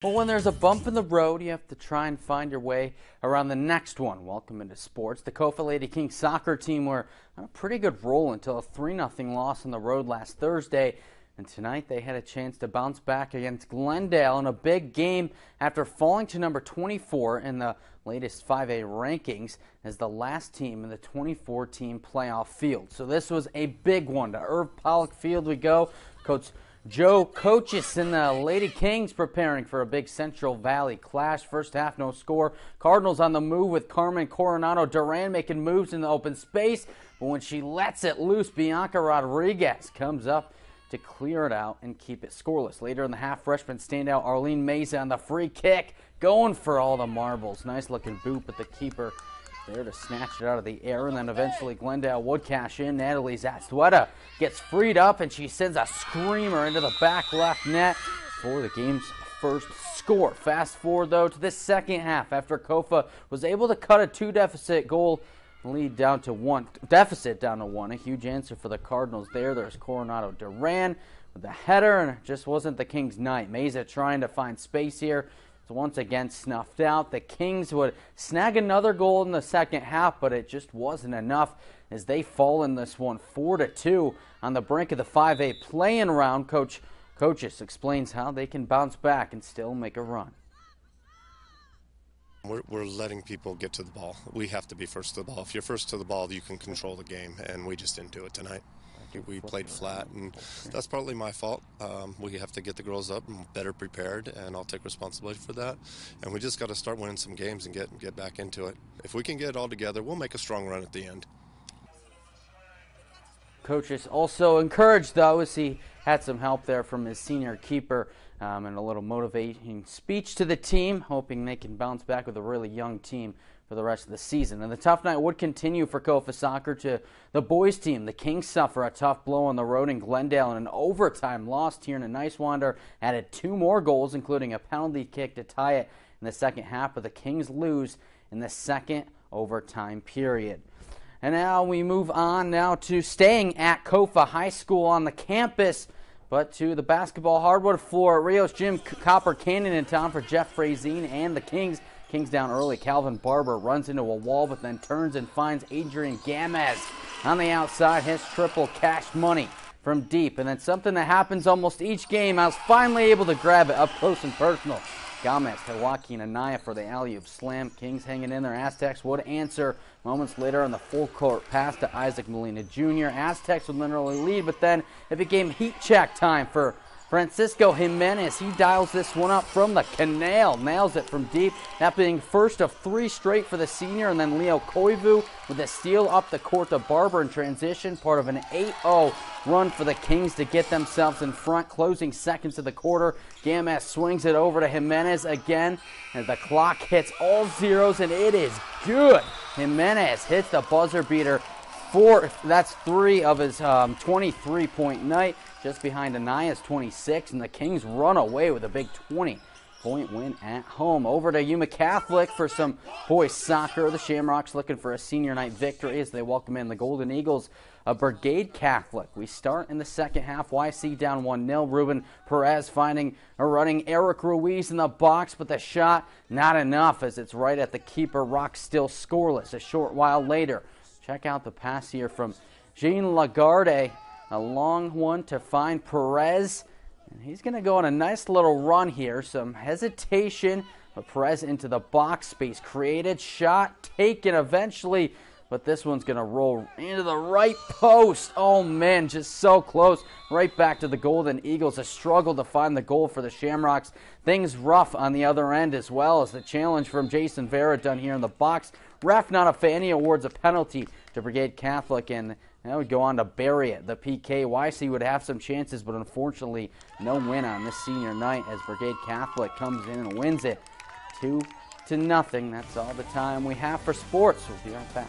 Well, when there's a bump in the road, you have to try and find your way around the next one. Welcome into sports. The Kofa Lady Kings soccer team were on a pretty good roll until a 3-0 loss on the road last Thursday. And tonight they had a chance to bounce back against Glendale in a big game after falling to number 24 in the latest 5A rankings as the last team in the 24-team playoff field. So this was a big one. To Irv Pollock Field we go. Coach Joe Coaches and the Lady Kings preparing for a big Central Valley clash. First half, no score. Cardinals on the move with Carmen Coronado Duran making moves in the open space. But when she lets it loose, Bianca Rodriguez comes up to clear it out and keep it scoreless. Later in the half, freshman standout Arlene Meza on the free kick, going for all the marbles. Nice looking boot, but the keeper there to snatch it out of the air, and then eventually Glendale would cash in. Natalie Zatsueta gets freed up, and she sends a screamer into the back left net for the game's first score. Fast forward, though, to the second half after Kofa was able to cut a deficit down to one. A huge answer for the Cardinals there. There's Coronado Duran with the header, and it just wasn't the Kings' night. Meza trying to find space here. Once again snuffed out. The Kings would snag another goal in the second half, but it just wasn't enough as they fall in this one 4-2 on the brink of the 5A play-in round. Coaches explains how they can bounce back and still make a run. We're letting people get to the ball. We have to be first to the ball. If you're first to the ball, you can control the game, and we just didn't do it tonight. We played flat, and that's partly my fault. We have to get the girls up and better prepared, and I'll take responsibility for that. And we just got to start winning some games and get back into it. If we can get it all together, we'll make a strong run at the end. Coaches also encouraged, though, as he had some help there from his senior keeper and a little motivating speech to the team, hoping they can bounce back with a really young team for the rest of the season. And the tough night would continue for Kofa soccer to the boys team. The Kings suffer a tough blow on the road in Glendale and an overtime loss. Tierna Nicewander added 2 more goals, including a penalty kick to tie it in the second half, but the Kings lose in the second overtime period. And now we move on now to staying at Kofa High School on the campus, but to the basketball hardwood floor at Rios Gym Copper Canyon in town for Jeff Frazine and the Kings. Kings down early. Calvin Barber runs into a wall, but then turns and finds Adrian Gamez on the outside. His triple cash money from deep. And then something that happens almost each game. I was finally able to grab it up close and personal. Gamez to Joaquin Anaya for the alley-oop slam. Kings hanging in there. Aztecs would answer moments later on the full court pass to Isaac Molina Jr. Aztecs would literally lead, but then it became heat check time for Francisco Jimenez. He dials this one up from the canal, nails it from deep, that being first of 3 straight for the senior, and then Leo Koivu with a steal up the court to Barber in transition, part of an 8-0 run for the Kings to get themselves in front. Closing seconds of the quarter, Gamez swings it over to Jimenez again, and the clock hits all zeros, and it is good. Jimenez hits the buzzer beater. That's 3 of his 23-point night, just behind Anaya's 26, and the Kings run away with a big 20-point win at home. Over to Yuma Catholic for some boys soccer. The Shamrocks looking for a senior night victory as they welcome in the Golden Eagles of Brigade Catholic. We start in the second half. YC down 1-0. Ruben Perez finding or running Eric Ruiz in the box, but the shot not enough as it's right at the keeper. Rock still scoreless. A short while later, check out the pass here from Jean Lagarde. A long one to find Perez. And he's going to go on a nice little run here. Some hesitation, but Perez into the box space created. Shot taken eventually, but this one's going to roll into the right post. Oh, man, just so close. Right back to the Golden Eagles. A struggle to find the goal for the Shamrocks. Things rough on the other end as well as the challenge from Jason Vera done here in the box. Ref not a fan. He awards a penalty to Brigade Catholic, and that would go on to bury it. The PK. YC would have some chances, but unfortunately no win on this senior night as Brigade Catholic comes in and wins it 2-0. That's all the time we have for sports. We'll be right back.